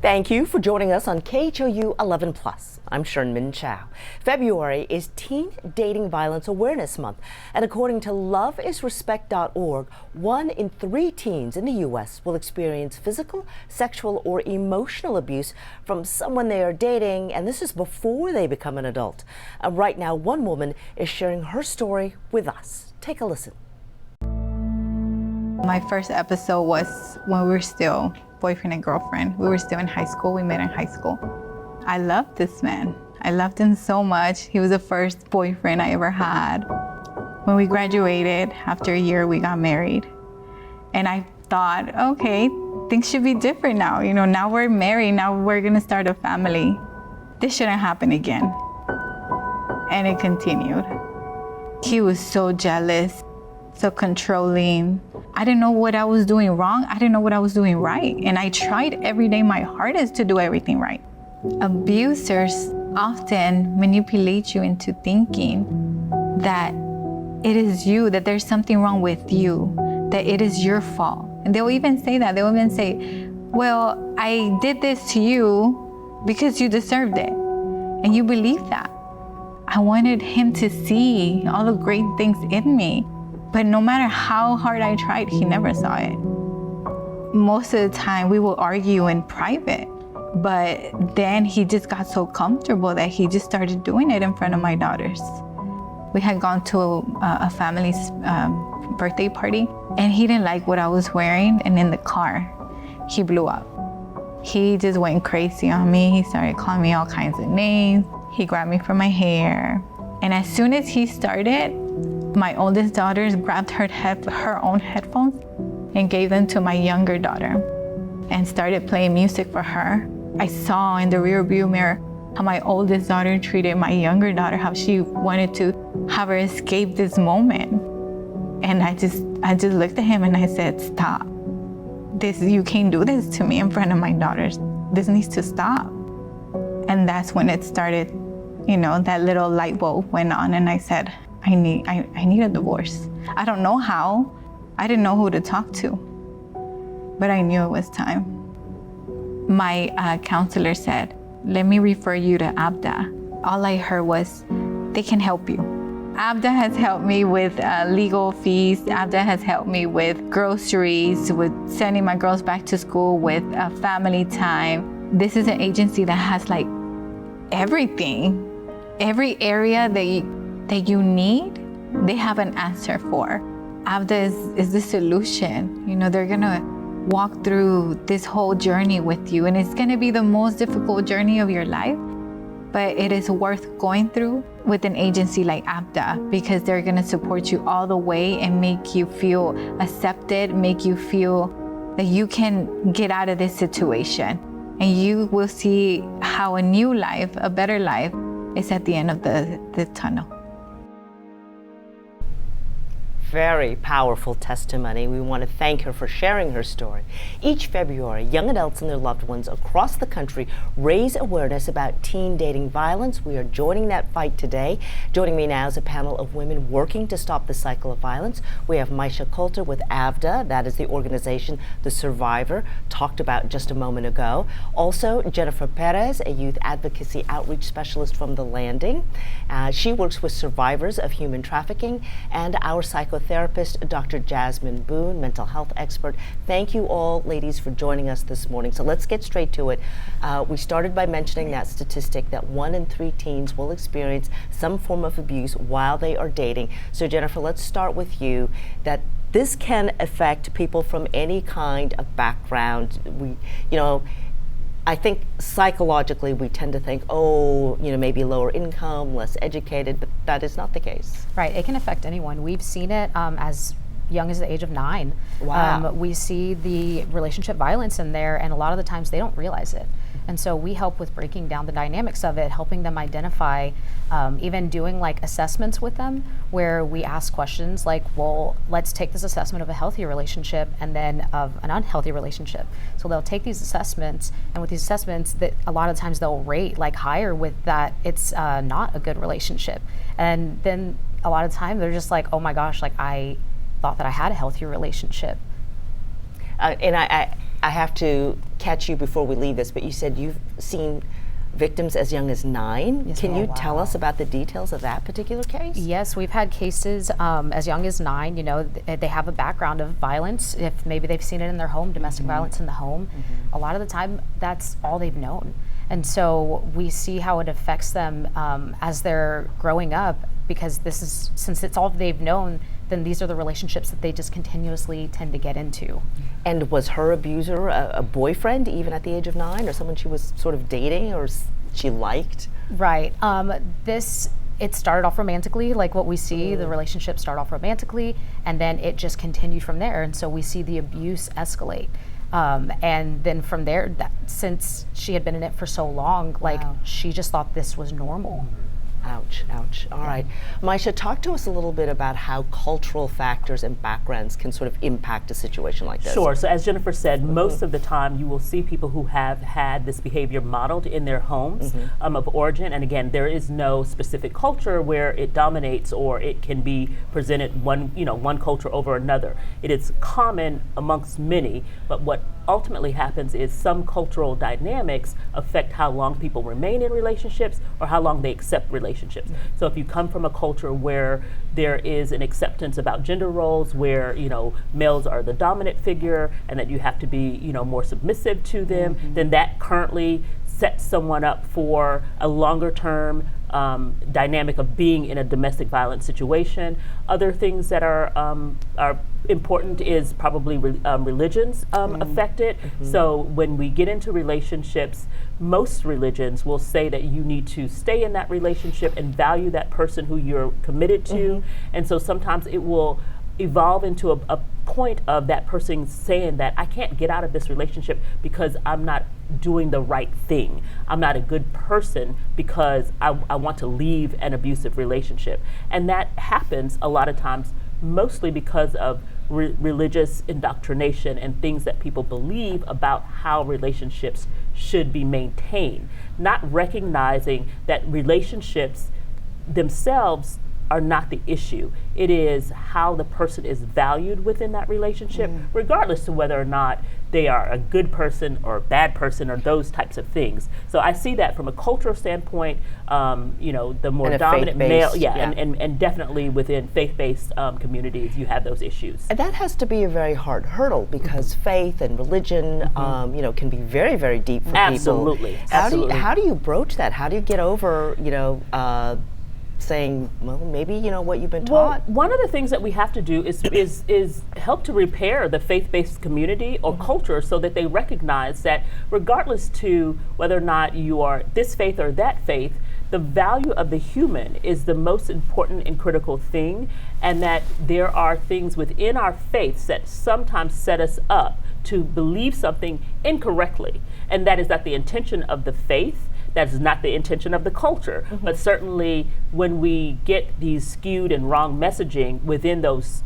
Thank you for joining us on KHOU 11 Plus. I'm Sherman Chow. February is Teen Dating Violence Awareness Month, and according to loveisrespect.org, 1 in 3 teens in the U.S. will experience physical, sexual, or emotional abuse from someone they are dating, and this is before they become an adult. Right now, one woman is sharing her story with us. Take a listen. My first episode was when we were still boyfriend and girlfriend. We were still in high school. We met in high school. I loved this man. I loved him so much. He was the first boyfriend I ever had. When we graduated, after a year, we got married. And I thought, okay, things should be different now. You know, now we're married. Now we're gonna start a family. This shouldn't happen again. And it continued. He was so jealous, so controlling. I didn't know what I was doing wrong. I didn't know what I was doing right. And I tried every day my hardest to do everything right. Abusers often manipulate you into thinking that it is you, that there's something wrong with you, that it is your fault. And they'll even say that. They'll even say, well, I did this to you because you deserved it. And you believe that. I wanted him to see all the great things in me. But no matter how hard I tried, he never saw it. Most of the time, we will argue in private. But then he just got so comfortable that he just started doing it in front of my daughters. We had gone to a family's birthday party, and he didn't like what I was wearing. And in the car, he blew up. He just went crazy on me. He started calling me all kinds of names. He grabbed me from my hair. And as soon as he started, my oldest daughter grabbed her own headphones and gave them to my younger daughter and started playing music for her. I saw in the rearview mirror how my oldest daughter treated my younger daughter, how she wanted to have her escape this moment. And I just looked at him and I said, stop. You can't do this to me in front of my daughters. This needs to stop. And that's when it started, you know, that little light bulb went on and I said, I need a divorce. I don't know how. I didn't know who to talk to, but I knew it was time. My counselor said, let me refer you to ABDA. All I heard was, they can help you. ABDA has helped me with legal fees. ABDA has helped me with groceries, with sending my girls back to school, with family time. This is an agency that has like everything. Every area that you need, they have an answer for. ABDA is the solution. You know, they're gonna walk through this whole journey with you, and it's gonna be the most difficult journey of your life, but it is worth going through with an agency like ABDA because they're gonna support you all the way and make you feel accepted, make you feel that you can get out of this situation. And you will see how a new life, a better life, is at the end of the tunnel. Very powerful testimony. We want to thank her for sharing her story. Each February, young adults and their loved ones across the country raise awareness about teen dating violence. We are joining that fight today. Joining me now is a panel of women working to stop the cycle of violence. We have Maisha Coulter with ABDA, that is the organization The Survivor talked about just a moment ago. Also, Jennifer Perez, a youth advocacy outreach specialist from The Landing. She works with survivors of human trafficking, and our psychotherapist, Dr. Jasmine Boone, mental health expert. Thank you all, ladies, for joining us this morning. So let's get straight to it. We started by mentioning that statistic that 1 in 3 teens will experience some form of abuse while they are dating. So Jennifer, let's start with you. That this can affect people from any kind of background. I think psychologically we tend to think, maybe lower income, less educated, but that is not the case. Right, it can affect anyone. We've seen it as young as the age of 9. Wow. We see the relationship violence in there, and a lot of the times they don't realize it. And so we help with breaking down the dynamics of it, helping them identify, even doing like assessments with them where we ask questions like, well, let's take this assessment of a healthy relationship and then of an unhealthy relationship. So they'll take these assessments, and with these assessments, that a lot of times they'll rate like higher with that it's not a good relationship. And then a lot of time they're just like, oh my gosh, like I thought that I had a healthy relationship. And I have to catch you before we leave this, but you said you've seen victims as young as 9. Yes, Can ma'am. you tell us about the details of that particular case? Yes, we've had cases as young as 9. You know, they have a background of violence. If maybe they've seen it in their home, domestic violence in the home, a lot of the time that's all they've known. And so we see how it affects them as they're growing up, because this is, since it's all they've known, then these are the relationships that they just continuously tend to get into. And was her abuser a boyfriend even at the age of 9, or someone she was sort of dating or she liked? Right. It started off romantically, like what we see, the relationship start off romantically, and then it just continued from there. And so we see the abuse escalate. And then from there, since she had been in it for so long, like she just thought this was normal. Ouch, ouch. All right. Maisha, talk to us a little bit about how cultural factors and backgrounds can sort of impact a situation like this. Sure. So as Jennifer said, most of the time you will see people who have had this behavior modeled in their homes of origin. And again, there is no specific culture where it dominates or it can be presented one culture over another. It is common amongst many, but what ultimately happens is some cultural dynamics affect how long people remain in relationships or how long they accept relationships. So if you come from a culture where there is an acceptance about gender roles, where males are the dominant figure and that you have to be more submissive to them, then that currently sets someone up for a longer term dynamic of being in a domestic violence situation. Other things that are important is probably religions affected. So when we get into relationships, most religions will say that you need to stay in that relationship and value that person who you're committed to. And so sometimes it will evolve into a point of that person saying that I can't get out of this relationship because I'm not doing the right thing. I'm not a good person because I want to leave an abusive relationship. And that happens a lot of times mostly because of religious indoctrination and things that people believe about how relationships should be maintained, not recognizing that relationships themselves are not the issue. It is how the person is valued within that relationship, regardless of whether or not they are a good person or a bad person or those types of things. So I see that from a cultural standpoint, the more dominant male, and definitely within faith-based communities, you have those issues. And that has to be a very hard hurdle because faith and religion, can be very, very deep for people. Absolutely. How do you broach that? How do you get over, saying, well, maybe what you've been taught? Well, one of the things that we have to do is help to repair the faith-based community or culture so that they recognize that regardless to whether or not you are this faith or that faith, the value of the human is the most important and critical thing, and that there are things within our faiths that sometimes set us up to believe something incorrectly, and that is not the intention of the faith. That is not the intention of the culture, but certainly when we get these skewed and wrong messaging within those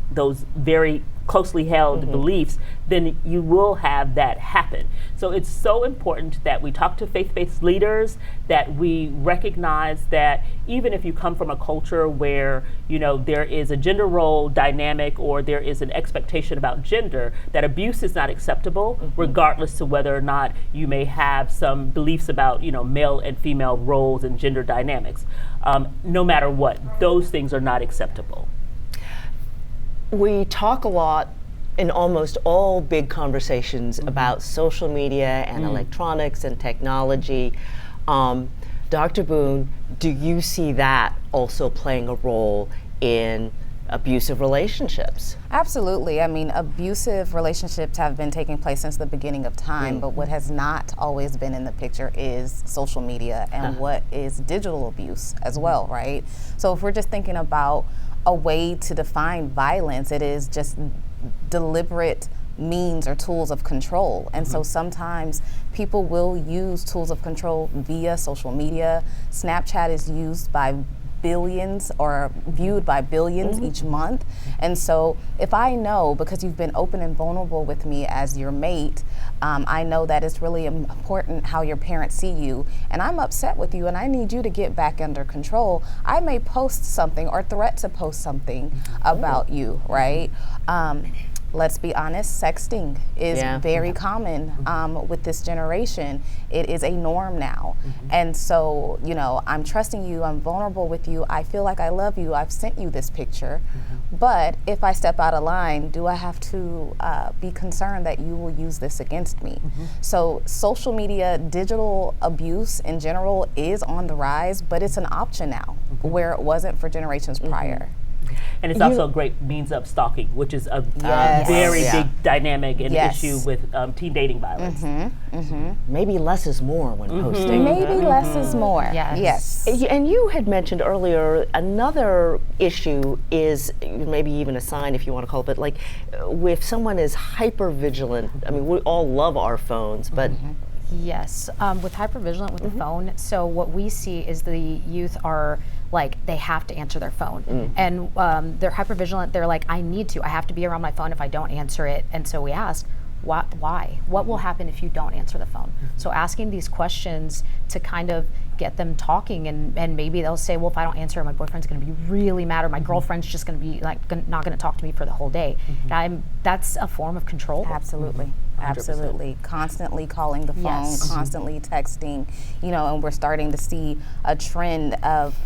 very closely held beliefs, then you will have that happen. So it's so important that we talk to faith-based leaders, that we recognize that even if you come from a culture where there is a gender role dynamic or there is an expectation about gender, that abuse is not acceptable, regardless to whether or not you may have some beliefs about male and female roles and gender dynamics. No matter what, those things are not acceptable. We talk a lot in almost all big conversations about social media and electronics and technology. Dr. Boone, do you see that also playing a role in abusive relationships? Absolutely. I mean, abusive relationships have been taking place since the beginning of time, but what has not always been in the picture is social media and what is digital abuse as well, right? So if we're just thinking about a way to define violence, it is just deliberate means or tools of control. And so sometimes people will use tools of control via social media. Snapchat is used by billions or viewed by billions each month. And so if I know, because you've been open and vulnerable with me as your mate, I know that it's really important how your parents see you, and I'm upset with you and I need you to get back under control, I may post something or threat to post something about you, right? let's be honest, sexting is very common with this generation. It is a norm now. And so, you know, I'm trusting you, I'm vulnerable with you, I feel like I love you, I've sent you this picture. But if I step out of line, do I have to be concerned that you will use this against me? So social media, digital abuse in general is on the rise, but it's an option now, where it wasn't for generations prior. And it's also a great means of stalking, which is a very big dynamic and issue with teen dating violence. Maybe less is more when posting. Maybe less is more. Yes. And you had mentioned earlier another issue is maybe even a sign, if you want to call it, but like if someone is hyper vigilant. I mean, we all love our phones, but Yes, with hypervigilant with the phone, so what we see is the youth are like, they have to answer their phone. And they're hypervigilant, they're like, I have to be around my phone if I don't answer it. And so we ask, why? What will happen if you don't answer the phone? So asking these questions to kind of get them talking, and maybe they'll say, well, if I don't answer it, my boyfriend's gonna be really mad, or my girlfriend's just gonna be like, not gonna talk to me for the whole day. That's a form of control. Absolutely. Absolutely. Constantly calling the phone, constantly texting, you know, and we're starting to see a trend of,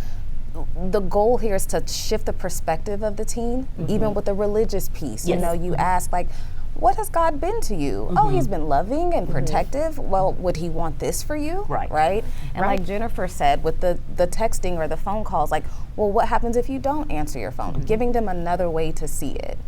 the goal here is to shift the perspective of the teen, even with the religious piece. You know, you ask, like, what has God been to you? Oh, he's been loving and protective. Well, would he want this for you? Right? And like Jennifer said, with the texting or the phone calls, like, well, what happens if you don't answer your phone? Giving them another way to see it.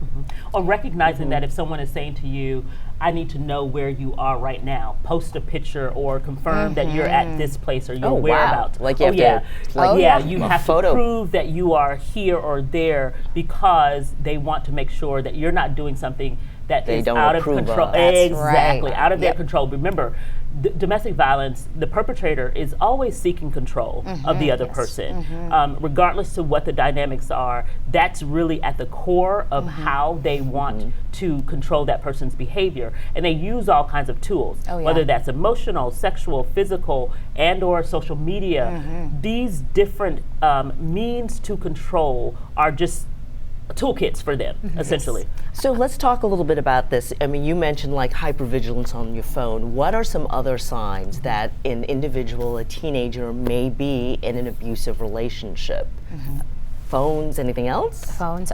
Or recognizing that if someone is saying to you, I need to know where you are right now, post a picture or confirm that you're at this place or your whereabouts. Like you have to, you have to prove that you are here or there, because they want to make sure that you're not doing something that is out of control. Out of their control. Remember, domestic violence, the perpetrator is always seeking control of the other person. Regardless of what the dynamics are, that's really at the core of how they want to control that person's behavior. And they use all kinds of tools, whether that's emotional, sexual, physical, and or social media. These different means to control are just toolkits for them, essentially. So let's talk a little bit about this. I mean, you mentioned like hypervigilance on your phone. What are some other signs that an individual, a teenager, may be in an abusive relationship? Phones, anything else? Phones.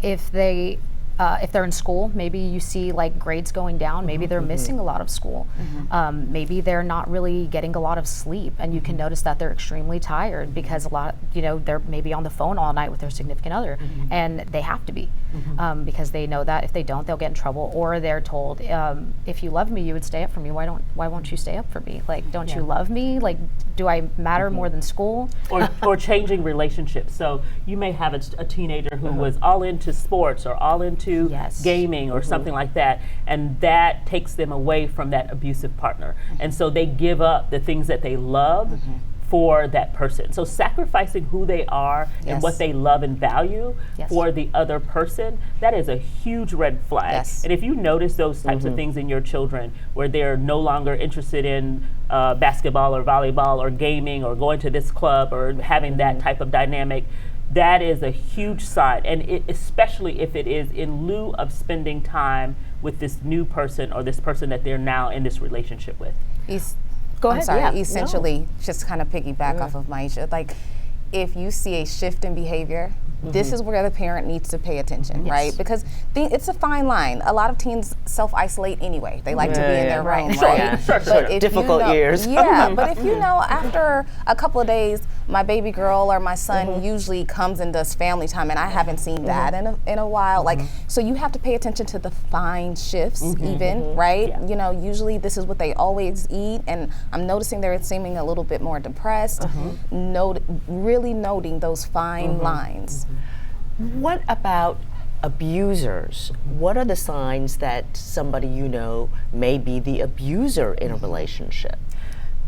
If they're in school, maybe you see like grades going down, maybe they're missing a lot of school. Maybe they're not really getting a lot of sleep, and you can notice that they're extremely tired because they're maybe on the phone all night with their significant other, and they have to be because they know that if they don't, they'll get in trouble, or they're told, if you love me, you would stay up for me. Why won't you stay up for me? Like, don't you love me? Like, do I matter more than school? Or changing relationships. So you may have a teenager who was all into sports or all into gaming or something like that, and that takes them away from that abusive partner. And so they give up the things that they love for that person. So sacrificing who they are and what they love and value for the other person, that is a huge red flag. And if you notice those types of things in your children, where they're no longer interested in basketball or volleyball or gaming or going to this club or having that type of dynamic, that is a huge sign, and especially if it is in lieu of spending time with this new person or this person that they're now in this relationship with. Go ahead. Essentially, just kind of piggyback off of Maisha, like, if you see a shift in behavior, this is where the parent needs to pay attention, right? Because it's a fine line. A lot of teens self-isolate anyway. They like to be in their room, right? But if difficult years. But if you know, after a couple of days, my baby girl or my son usually comes and does family time, and I haven't seen that in a while. Like, so you have to pay attention to the fine shifts, even, right? You know, usually this is what they always eat, and I'm noticing they're seeming a little bit more depressed. Really noting those fine lines. What about abusers? What are the signs that somebody you know may be the abuser in a relationship?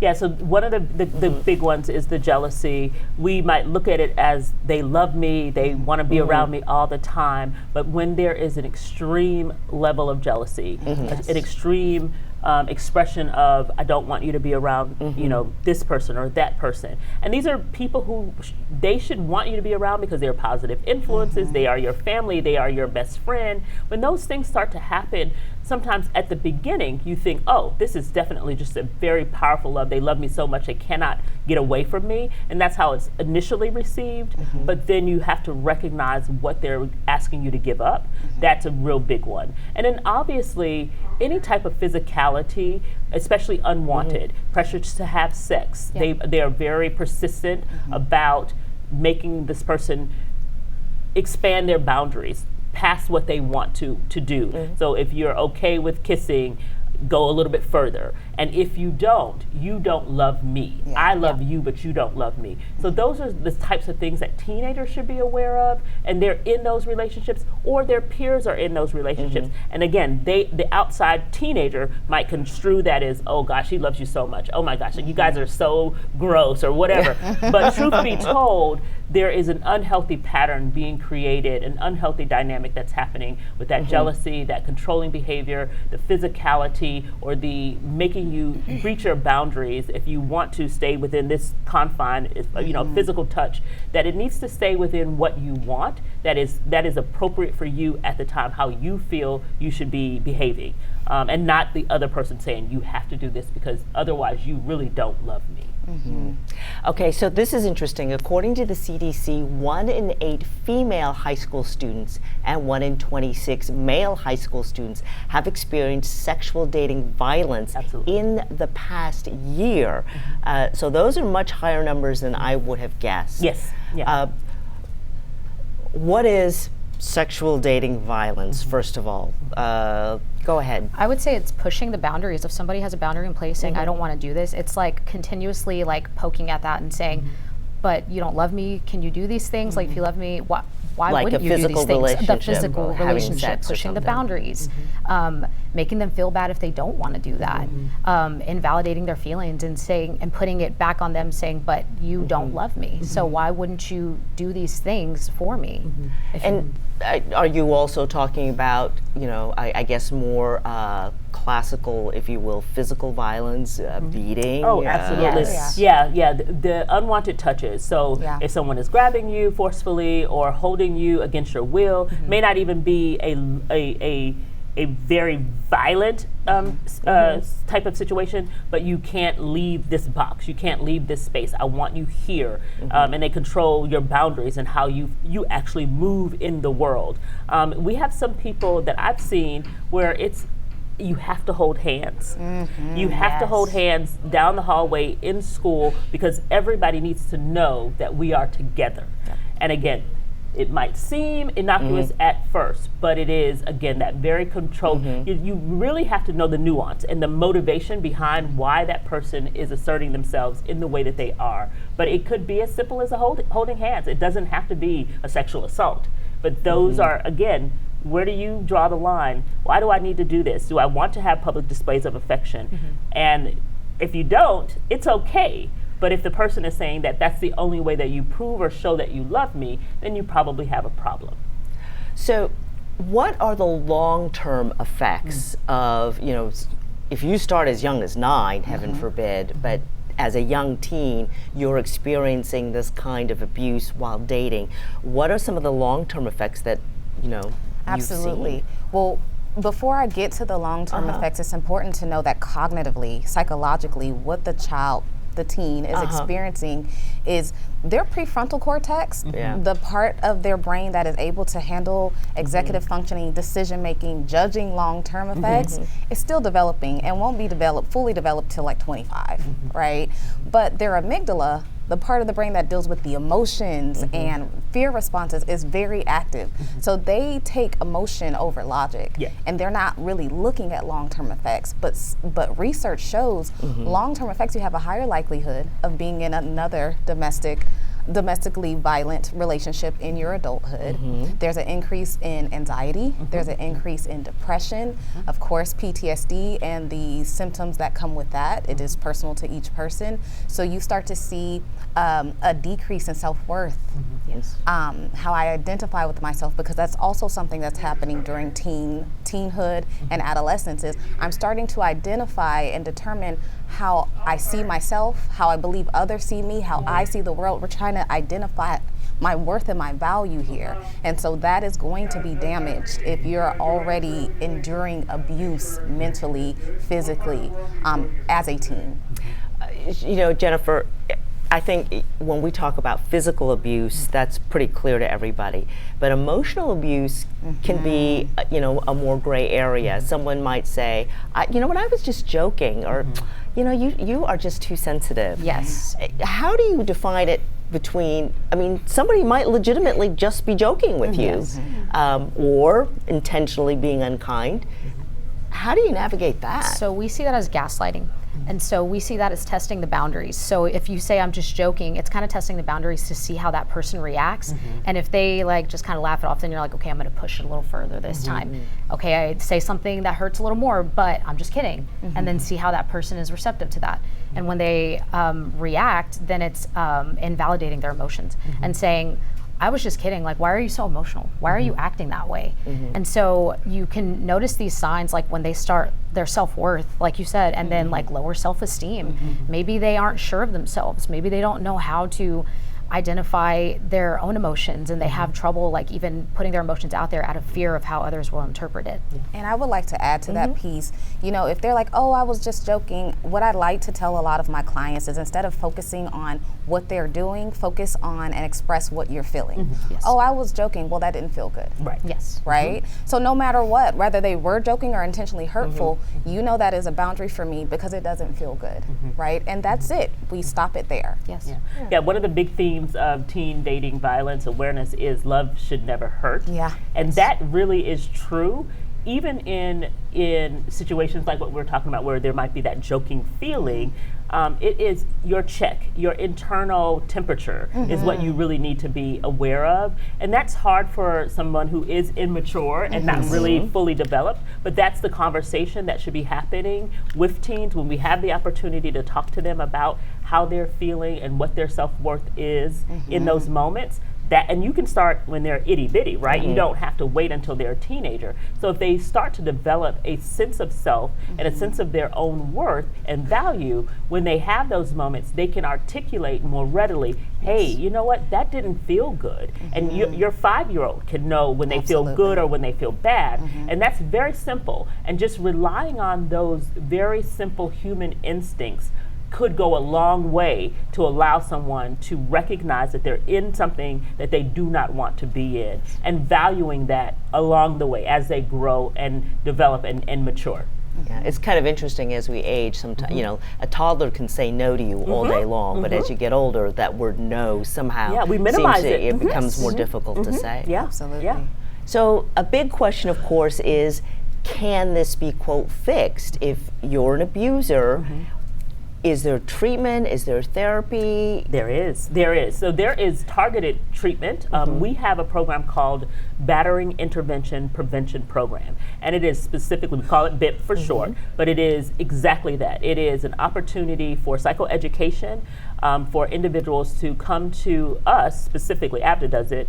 Yeah, so one of the big ones is the jealousy. We might look at it as, they love me, they want to be around me all the time, but when there is an extreme level of jealousy, an extreme expression of, I don't want you to be around, you know, this person or that person. And these are people who they should want you to be around because they're positive influences, they are your family, they are your best friend. When those things start to happen, sometimes at the beginning you think, oh, this is definitely just a very powerful love. They love me so much they cannot get away from me. And that's how it's initially received. But then you have to recognize what they're asking you to give up. That's a real big one. And then obviously any type of physicality, especially unwanted, pressures to have sex, they are very persistent about making this person expand their boundaries past what they want to do. So if you're okay with kissing, go a little bit further. And if you don't love me. I love you, but you don't love me. So those are the types of things that teenagers should be aware of, and they're in those relationships, or their peers are in those relationships. And again, the outside teenager might construe that as, oh gosh, he loves you so much. Oh my gosh, you guys are so gross or whatever. But truth be told, there is an unhealthy pattern being created, an unhealthy dynamic that's happening with that jealousy, that controlling behavior, the physicality, or the making you reach your boundaries if you want to stay within this confine, you know, physical touch, that it needs to stay within what you want, that is appropriate for you at the time, how you feel you should be behaving, and not the other person saying you have to do this because otherwise you really don't love me. Okay, so this is interesting. According to the CDC, 1 in 8 female high school students and 1 in 26 male high school students have experienced sexual dating violence in the past year. So those are much higher numbers than I would have guessed. Yes. Yeah. What is sexual dating violence, first of all? Go ahead. I would say it's pushing the boundaries. If somebody has a boundary in place saying, I don't want to do this, it's like continuously like poking at that and saying, but you don't love me, can you do these things? Like if you love me, why like wouldn't you do these things? The physical relationship, pushing the boundaries, making them feel bad if they don't want to do that, invalidating their feelings and saying and putting it back on them saying, but you don't love me, so why wouldn't you do these things for me? And are you also talking about, you know, I guess more classical, if you will, physical violence, beating? Oh, absolutely. The unwanted touches. So if someone is grabbing you forcefully or holding you against your will, may not even be a very violent type of situation, but you can't leave this box, you can't leave this space, I want you here. And they control your boundaries and how you actually move in the world. We have some people that I've seen where it's you have to hold hands. You have to hold hands down the hallway in school because everybody needs to know that we are together. And again, it might seem innocuous at first, but it is, again, that very controlled. You really have to know the nuance and the motivation behind why that person is asserting themselves in the way that they are. But it could be as simple as holding hands. It doesn't have to be a sexual assault. But those are, again, where do you draw the line? Why do I need to do this? Do I want to have public displays of affection? And if you don't, it's okay. But if the person is saying that that's the only way that you prove or show that you love me, then you probably have a problem. So what are the long-term effects of, you know, if you start as young as 9, heaven forbid, but as a young teen, you're experiencing this kind of abuse while dating. What are some of the long-term effects that, you know, Absolutely. you've seen? Well, before I get to the long-term effects, it's important to know that cognitively, psychologically, what the teen is experiencing is their prefrontal cortex, the part of their brain that is able to handle executive functioning, decision making, judging long-term effects, is still developing and won't be fully developed till like 25, right? But their amygdala, the part of the brain that deals with the emotions and fear responses, is very active. So they take emotion over logic, and they're not really looking at long-term effects. But research shows long-term effects, you have a higher likelihood of being in another domestic domestically violent relationship in your adulthood. There's an increase in anxiety. There's an increase in depression. Of course, PTSD and the symptoms that come with that. It is personal to each person. So you start to see a decrease in self-worth. Yes. How I identify with myself, because that's also something that's happening during teenhood and adolescence, is I'm starting to identify and determine how I see myself, how I believe others see me, how I see the world. We're trying to identify my worth and my value here. And so that is going to be damaged if you're already enduring abuse mentally, physically, as a teen. You know, Jennifer, I think when we talk about physical abuse, that's pretty clear to everybody. But emotional abuse can be, you know, a more gray area. Someone might say, you know what, I was just joking, or, you know, you are just too sensitive. Yes. How do you define it between, I mean, somebody might legitimately just be joking with you, or intentionally being unkind. How do you navigate that? So we see that as gaslighting. And so we see that as testing the boundaries. So if you say I'm just joking, it's kind of testing the boundaries to see how that person reacts. And if they like just kind of laugh it off, then you're like, okay, I'm going to push it a little further this time. Okay, I say something that hurts a little more, but I'm just kidding. And then see how that person is receptive to that. And when they react, then it's invalidating their emotions and saying, I was just kidding. Like, why are you so emotional? Why are you acting that way? And so you can notice these signs, like when they start their self-worth, like you said, and then like lower self-esteem. Maybe they aren't sure of themselves. Maybe they don't know how to identify their own emotions, and they have trouble like even putting their emotions out there out of fear of how others will interpret it. And I would like to add to that piece, you know, if they're like, oh, I was just joking, what I like to tell a lot of my clients is, instead of focusing on what they're doing, focus on and express what you're feeling. Yes. Oh, I was joking, well, that didn't feel good. Right. Yes. Right? So no matter what, whether they were joking or intentionally hurtful, you know that is a boundary for me because it doesn't feel good, right? And that's it. We stop it there. Yes. Yeah, one of the big themes of teen dating violence awareness is love should never hurt. Yeah. And that really is true, even in situations like what we're talking about, where there might be that joking feeling. It is your check, your internal temperature is what you really need to be aware of. And that's hard for someone who is immature and not really fully developed, but that's the conversation that should be happening with teens when we have the opportunity to talk to them about how they're feeling and what their self-worth is in those moments. And you can start when they're itty bitty, right? You don't have to wait until they're a teenager. So if they start to develop a sense of self and a sense of their own worth and value, when they have those moments, they can articulate more readily, hey, you know what, that didn't feel good. And your 5-year-old can know when they feel good or when they feel bad. And that's very simple. And just relying on those very simple human instincts could go a long way to allow someone to recognize that they're in something that they do not want to be in, and valuing that along the way as they grow and develop and mature. Yeah, it's kind of interesting as we age. Sometimes, you know, a toddler can say no to you all day long, but as you get older, that word no somehow we minimize seems to, it. it becomes more difficult to say. Yeah, Absolutely. Yeah. So a big question, of course, is can this be, quote, fixed? If you're an abuser, is there treatment? Is there therapy? There is. So there is targeted treatment. We have a program called Battering Intervention Prevention Program. And it is specifically, we call it BIP for short, but it is exactly that. It is an opportunity for psychoeducation for individuals to come to us, specifically, ABDA does it,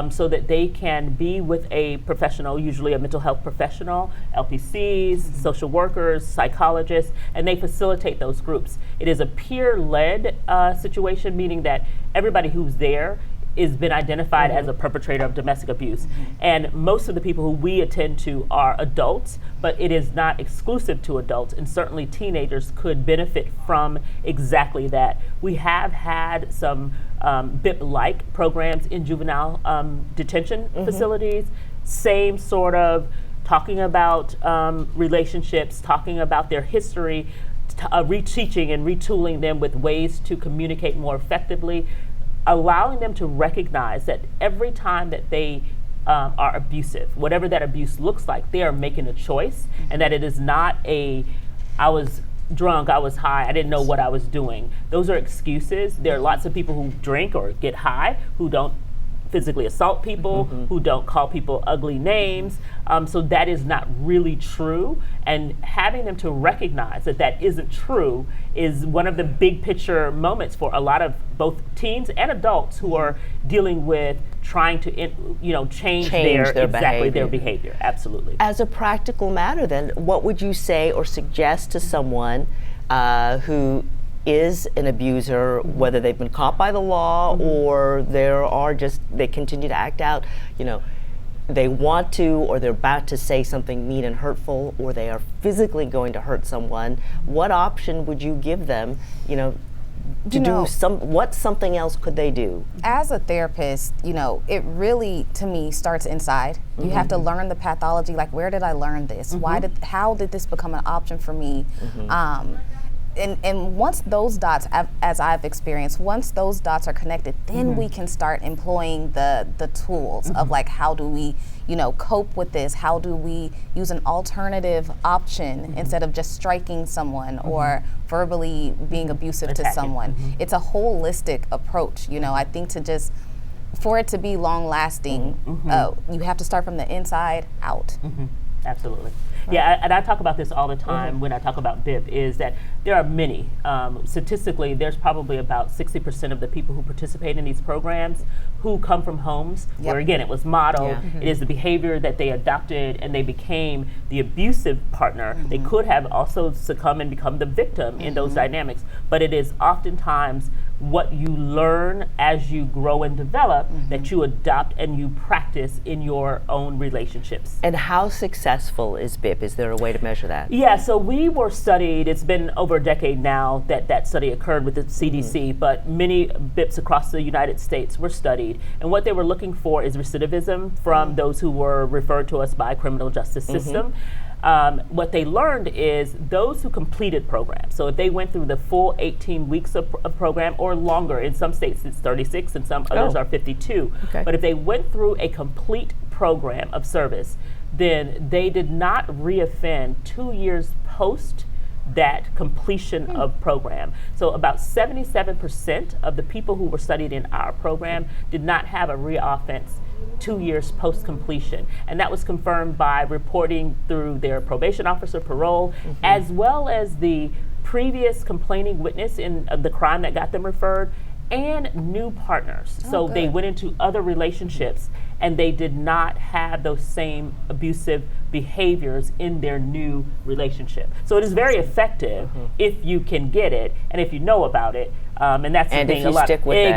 so that they can be with a professional, usually a mental health professional, LPCs, social workers, psychologists, and they facilitate those groups. It is a peer-led situation, meaning that everybody who's there has been identified as a perpetrator of domestic abuse. And most of the people who we attend to are adults, but it is not exclusive to adults, and certainly teenagers could benefit from exactly that. We have had some BIP-like programs in juvenile detention facilities, same sort of talking about relationships, talking about their history, reteaching and retooling them with ways to communicate more effectively, allowing them to recognize that every time that they are abusive, whatever that abuse looks like, they are making a choice, and that it is not I was drunk, I was high, I didn't know what I was doing. Those are excuses. There are lots of people who drink or get high who don't physically assault people, who don't call people ugly names. So that is not really true. And having them to recognize that that isn't true is one of the big picture moments for a lot of both teens and adults who are dealing with trying to, change their behavior. Absolutely. As a practical matter, then, what would you say or suggest to someone who is an abuser, whether they've been caught by the law or they continue to act out, they want to, or they're about to say something mean and hurtful, or they are physically going to hurt someone? What option would you give them, what something else could they do? As a therapist, it really, to me, starts inside. You have to learn the pathology, like, where did I learn this? How did this become an option for me? And once those dots, as I've experienced, once those dots are connected, then we can start employing the tools of, like, how do we, cope with this? How do we use an alternative option instead of just striking someone or verbally being abusive to someone? It's a holistic approach, I think for it to be long lasting, you have to start from the inside out. Absolutely. Yeah, and I talk about this all the time when I talk about BIP, is that there are many. Statistically, there's probably about 60% of the people who participate in these programs who come from homes where, again, it was modeled. It is the behavior that they adopted, and they became the abusive partner. They could have also succumbed and become the victim in those dynamics, but it is oftentimes what you learn as you grow and develop that you adopt and you practice in your own relationships. And how successful is BIP? Is there a way to measure that? Yeah, so we were studied, it's been over a decade now that study occurred with the CDC, but many BIPs across the United States were studied. And what they were looking for is recidivism from those who were referred to us by criminal justice system. What they learned is those who completed programs, so if they went through the full 18 weeks of program or longer, in some states it's 36 and some others are 52, but if they went through a complete program of service, then they did not reoffend 2 years post that completion of program. So about 77% of the people who were studied in our program did not have a reoffense 2 years post completion, and that was confirmed by reporting through their probation officer, parole, as well as the previous complaining witness in the crime that got them referred, and new partners. So they went into other relationships and they did not have those same abusive behaviors in their new relationship. So it is very effective if you can get it and if you know about it. And that's and the thing. If you stick with it.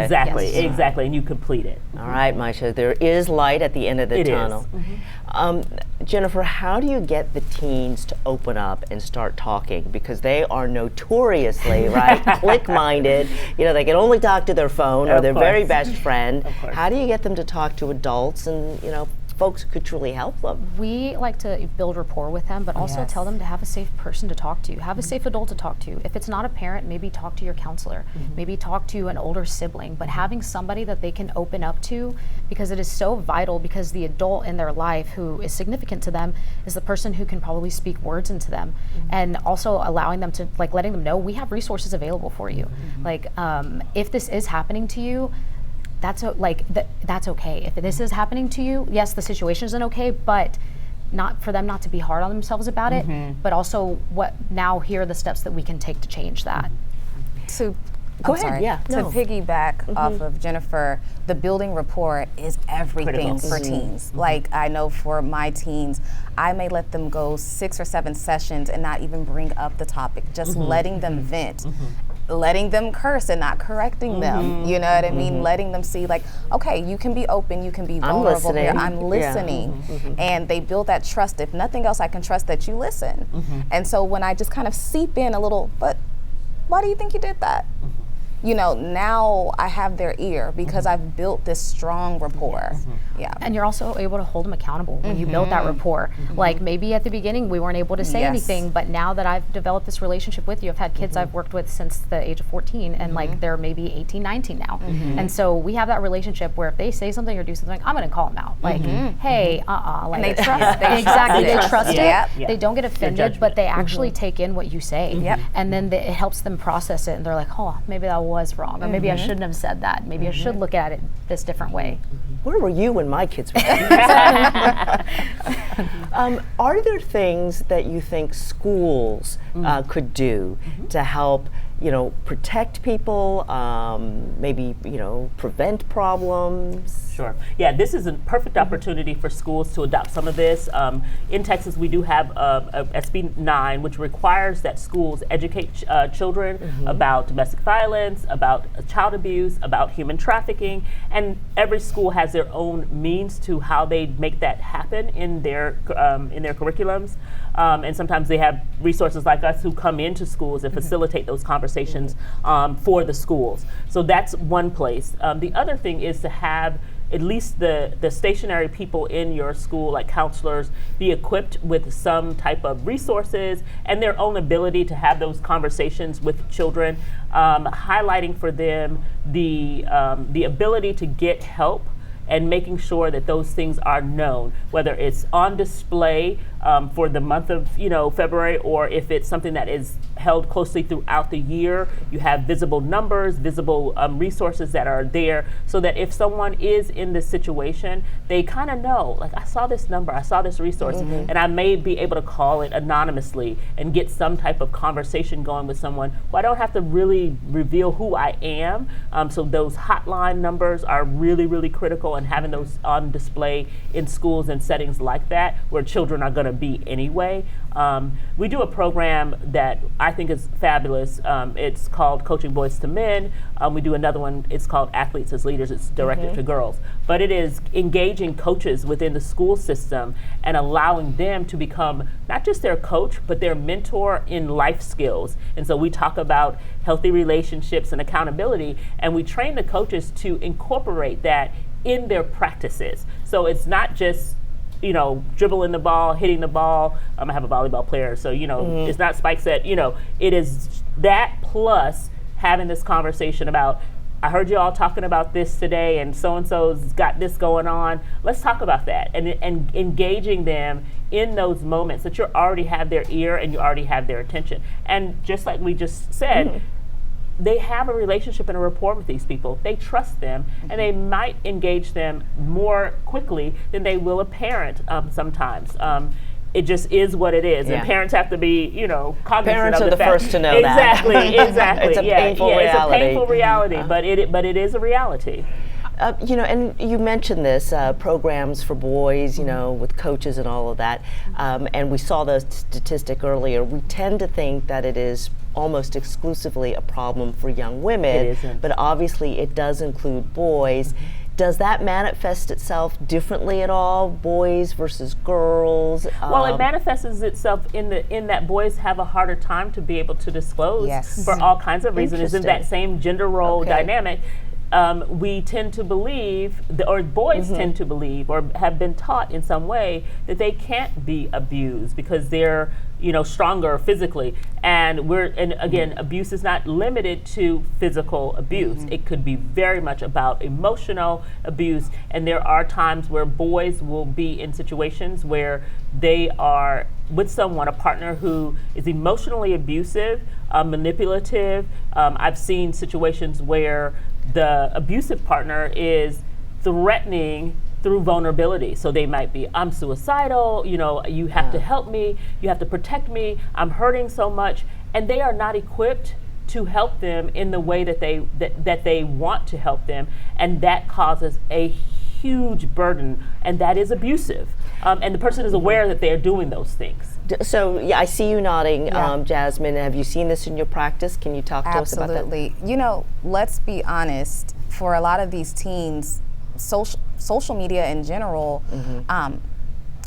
Exactly, and you complete it. All right, Maisha, there is light at the end of the tunnel. Jennifer, how do you get the teens to open up and start talking? Because they are notoriously, click-minded. They can only talk to their phone or their very best friend. How do you get them to talk to adults and, folks who could truly help them? We like to build rapport with them, but also tell them to have a safe person to talk to. Have a safe adult to talk to. If it's not a parent, maybe talk to your counselor. Maybe talk to an older sibling, but having somebody that they can open up to, because it is so vital, because the adult in their life who is significant to them is the person who can probably speak words into them. And also allowing them to, letting them know we have resources available for you. If this is happening to you, that's okay. If this is happening to you, yes, the situation isn't okay, but not for them not to be hard on themselves about it, but also here are the steps that we can take to change that. To piggyback off of Jennifer, the building rapport is everything for teens. Like, I know for my teens, I may let them go 6 or 7 sessions and not even bring up the topic, just letting them vent. Letting them curse and not correcting them, you know what I mean? Letting them see, okay, you can be open, you can be vulnerable here, I'm listening. And they build that trust. If nothing else, I can trust that you listen. And so when I just kind of seep in a little, but why do you think you did that? you know, now I have their ear because I've built this strong rapport. Yeah. And you're also able to hold them accountable when you build that rapport. Like maybe at the beginning we weren't able to say anything, but now that I've developed this relationship with you, I've had kids I've worked with since the age of 14, and like they're maybe 18, 19 now. And so we have that relationship where if they say something or do something, I'm going to call them out. Like, hey, like, And they trust it. Exactly, They they trust it. Yep. They don't get offended, but they actually take in what you say. Yep. And then it helps them process it, and they're like, oh, maybe that was wrong, or maybe I shouldn't have said that. Maybe I should look at it this different way. Where were you when my kids were? Are there things that you think schools could do to help, you know, protect people, maybe, you know, prevent problems? Sure. Yeah, this is a perfect opportunity for schools to adopt some of this. In Texas, we do have a SB 9, which requires that schools educate children about domestic violence, about child abuse, about human trafficking, and every school has their own means to how they make that happen in their curriculums. And sometimes they have resources like us who come into schools and facilitate those conversations for the schools. So that's one place. The other thing is to have at least the stationary people in your school, like counselors, be equipped with some type of resources and their own ability to have those conversations with children, highlighting for them the ability to get help and making sure that those things are known, whether it's on display for the month of February, or if it's something that is held closely throughout the year. You have visible numbers, visible resources that are there, so that if someone is in this situation, they kind of know, like, I saw this number, I saw this resource, and I may be able to call it anonymously and get some type of conversation going with someone who I don't have to really reveal who I am. So those hotline numbers are really, really critical, and having those on display in schools and settings like that where children are going to be anyway. We do a program that I think is fabulous. It's called Coaching Boys to Men. We do another one, it's called Athletes as Leaders. It's directed to girls. But it is engaging coaches within the school system and allowing them to become not just their coach, but their mentor in life skills. And so we talk about healthy relationships and accountability, and we train the coaches to incorporate that in their practices. So it's not just dribbling the ball, hitting the ball. I have a volleyball player, so it's not spike set. It is that plus having this conversation about, I heard you all talking about this today, and so-and-so's got this going on. Let's talk about that, and engaging them in those moments that you already have their ear and you already have their attention. And just like we just said, they have a relationship and a rapport with these people. They trust them, and they might engage them more quickly than they will a parent sometimes. It just is what it is, and parents have to be, cognizant Parents of are the fact. first to know exactly, that. Exactly. It's a painful reality. It's a painful reality, but it is a reality. And you mentioned this, programs for boys, with coaches and all of that. And we saw the statistic earlier. We tend to think that it is almost exclusively a problem for young women. It isn't. But obviously it does include boys. Does that manifest itself differently at all, boys versus girls? Well, it manifests itself in that boys have a harder time to be able to disclose for all kinds of reasons. It's in that same gender role dynamic. We tend to believe, or boys tend to believe, or have been taught in some way that they can't be abused because they're, stronger physically. And again, abuse is not limited to physical abuse. It could be very much about emotional abuse. And there are times where boys will be in situations where they are with someone, a partner who is emotionally abusive, manipulative. I've seen situations where the abusive partner is threatening through vulnerability. So they might be, I'm suicidal, you have to help me, you have to protect me, I'm hurting so much. And they are not equipped to help them in the way that they want to help them. And that causes a huge burden, and that is abusive. And the person is aware that they're doing those things. So I see you nodding, Jasmine. Have you seen this in your practice? Can you talk to us about that? Absolutely. Let's be honest, for a lot of these teens, social media in general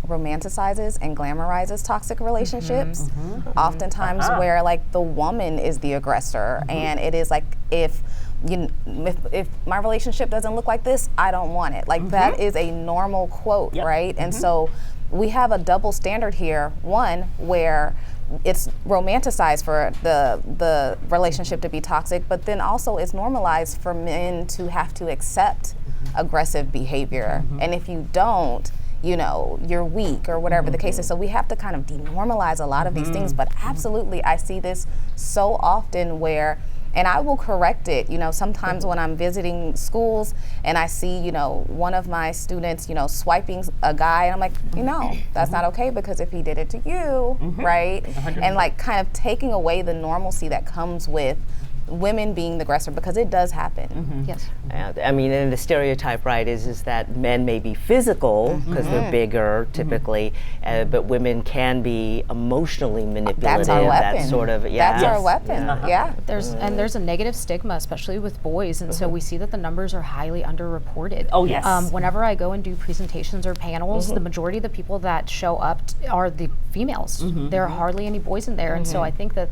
romanticizes and glamorizes toxic relationships. Oftentimes where like the woman is the aggressor, and it is like, if my relationship doesn't look like this, I don't want it. Like that is a normal quote, right? And so we have a double standard here. One, where it's romanticized for the relationship to be toxic, but then also it's normalized for men to have to accept aggressive behavior. And if you don't, you know, you're weak or whatever the case is. So we have to kind of denormalize a lot of these things. But absolutely, I see this so often where, and I will correct it, you know, sometimes when I'm visiting schools and I see, you know, one of my students, you know, swiping a guy, and I'm like, you know, that's not okay, because if he did it to you, right? 100%. And like kind of taking away the normalcy that comes with women being the aggressor, because it does happen. Yes. I mean, and the stereotype, right, is that men may be physical because they're bigger typically, but women can be emotionally manipulative. That's our weapon. That sort of, That's our weapon. There's a negative stigma, especially with boys, and so we see that the numbers are highly underreported. Oh yes. Whenever I go and do presentations or panels, the majority of the people that show up are the females. There are hardly any boys in there, and so I think that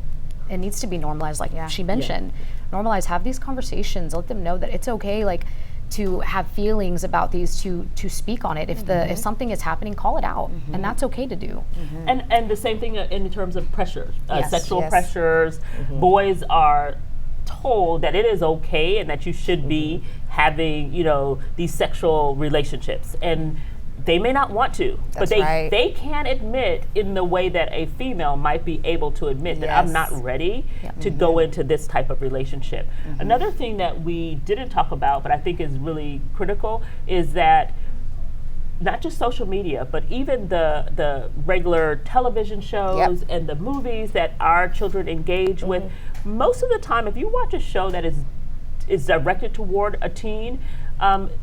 it needs to be normalized, like she mentioned. Normalize, have these conversations, let them know that it's okay, like, to have feelings about these, to speak on it. If something is happening, call it out, and that's okay to do. And the same thing in terms of pressures, sexual pressures. Boys are told that it is okay and that you should be having, you know, these sexual relationships, and they may not want to, but they can admit in the way that a female might be able to admit that I'm not ready to go into this type of relationship. Another thing that we didn't talk about, but I think is really critical, is that not just social media, but even the regular television shows and the movies that our children engage with, most of the time, if you watch a show that is directed toward a teen,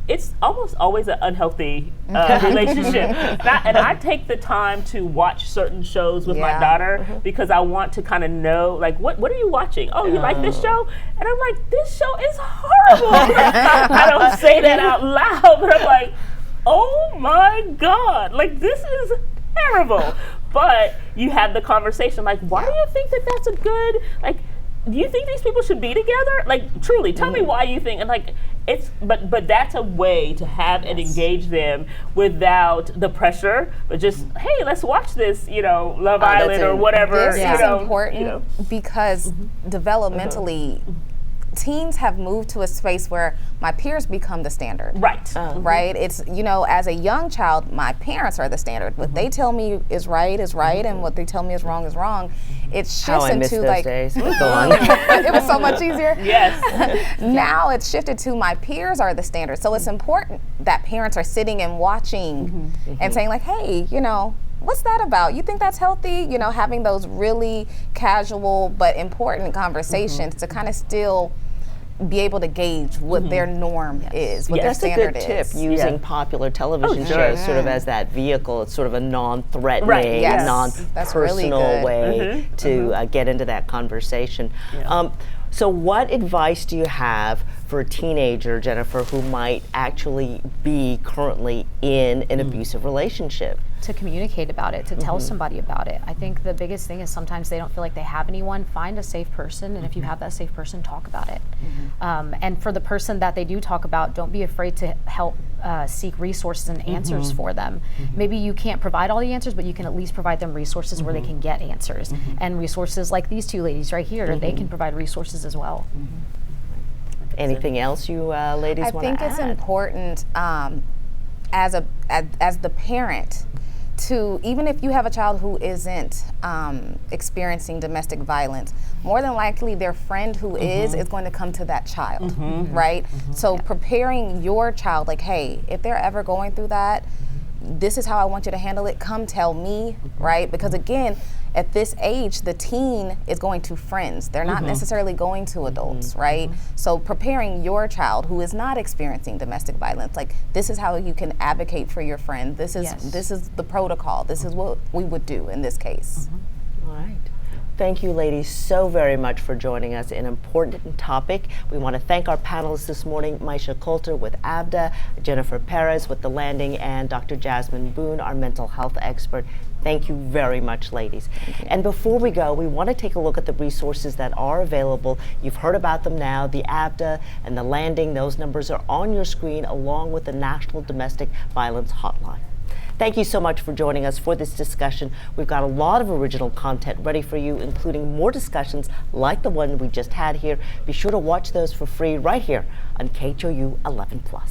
it's almost always an unhealthy relationship. And I take the time to watch certain shows with my daughter because I want to kind of know, like, what are you watching? Oh, you like this show? And I'm like, this show is horrible. I don't say that out loud, but I'm like, oh my God, like, this is terrible. But you have the conversation, like, why do you think that that's a good, like, do you think these people should be together? Like, truly, tell me why you think, and like, it's, but that's a way to have and engage them without the pressure, but just, hey, let's watch this, you know, Love Island or whatever. This is important because developmentally, teens have moved to a space where my peers become the standard. Right. Right? It's, you know, as a young child, my parents are the standard. What they tell me is right, and what they tell me is wrong. It shifts into like, days. Go on. it was so much easier. Yes. Now it's shifted to my peers are the standard. So it's important that parents are sitting and watching and saying like, hey, you know, what's that about? You think that's healthy? You know, having those really casual but important conversations to kind of still be able to gauge what their norm is, what their standard is. That's a good tip, using popular television shows sort of as that vehicle. It's sort of a non-threatening, non-personal way to get into that conversation. So what advice do you have for a teenager, Jennifer, who might actually be currently in an abusive relationship? To communicate about it, to tell somebody about it. I think the biggest thing is sometimes they don't feel like they have anyone. Find a safe person, and if you have that safe person, talk about it. And for the person that they do talk about, don't be afraid to help seek resources and answers for them. Maybe you can't provide all the answers, but you can at least provide them resources where they can get answers. And resources like these two ladies right here, they can provide resources as well. Anything else you ladies want to add? I think it's important as the parent to, even if you have a child who isn't experiencing domestic violence, more than likely their friend who is going to come to that child, right? So preparing your child, like, hey, if they're ever going through that, this is how I want you to handle it. Come tell me, right? Because again, at this age, the teen is going to friends. They're not necessarily going to adults, right? So preparing your child who is not experiencing domestic violence, like, this is how you can advocate for your friend. This is the protocol. This is what we would do in this case. All right. Thank you, ladies, so very much for joining us. An important topic. We want to thank our panelists this morning, Maisha Coulter with ABDA, Jennifer Perez with The Landing, and Dr. Jasmine Boone, our mental health expert. Thank you very much, ladies. And before we go, we want to take a look at the resources that are available. You've heard about them now, the ABDA and The Landing. Those numbers are on your screen, along with the National Domestic Violence Hotline. Thank you so much for joining us for this discussion. We've got a lot of original content ready for you, including more discussions like the one we just had here. Be sure to watch those for free right here on KHOU 11+.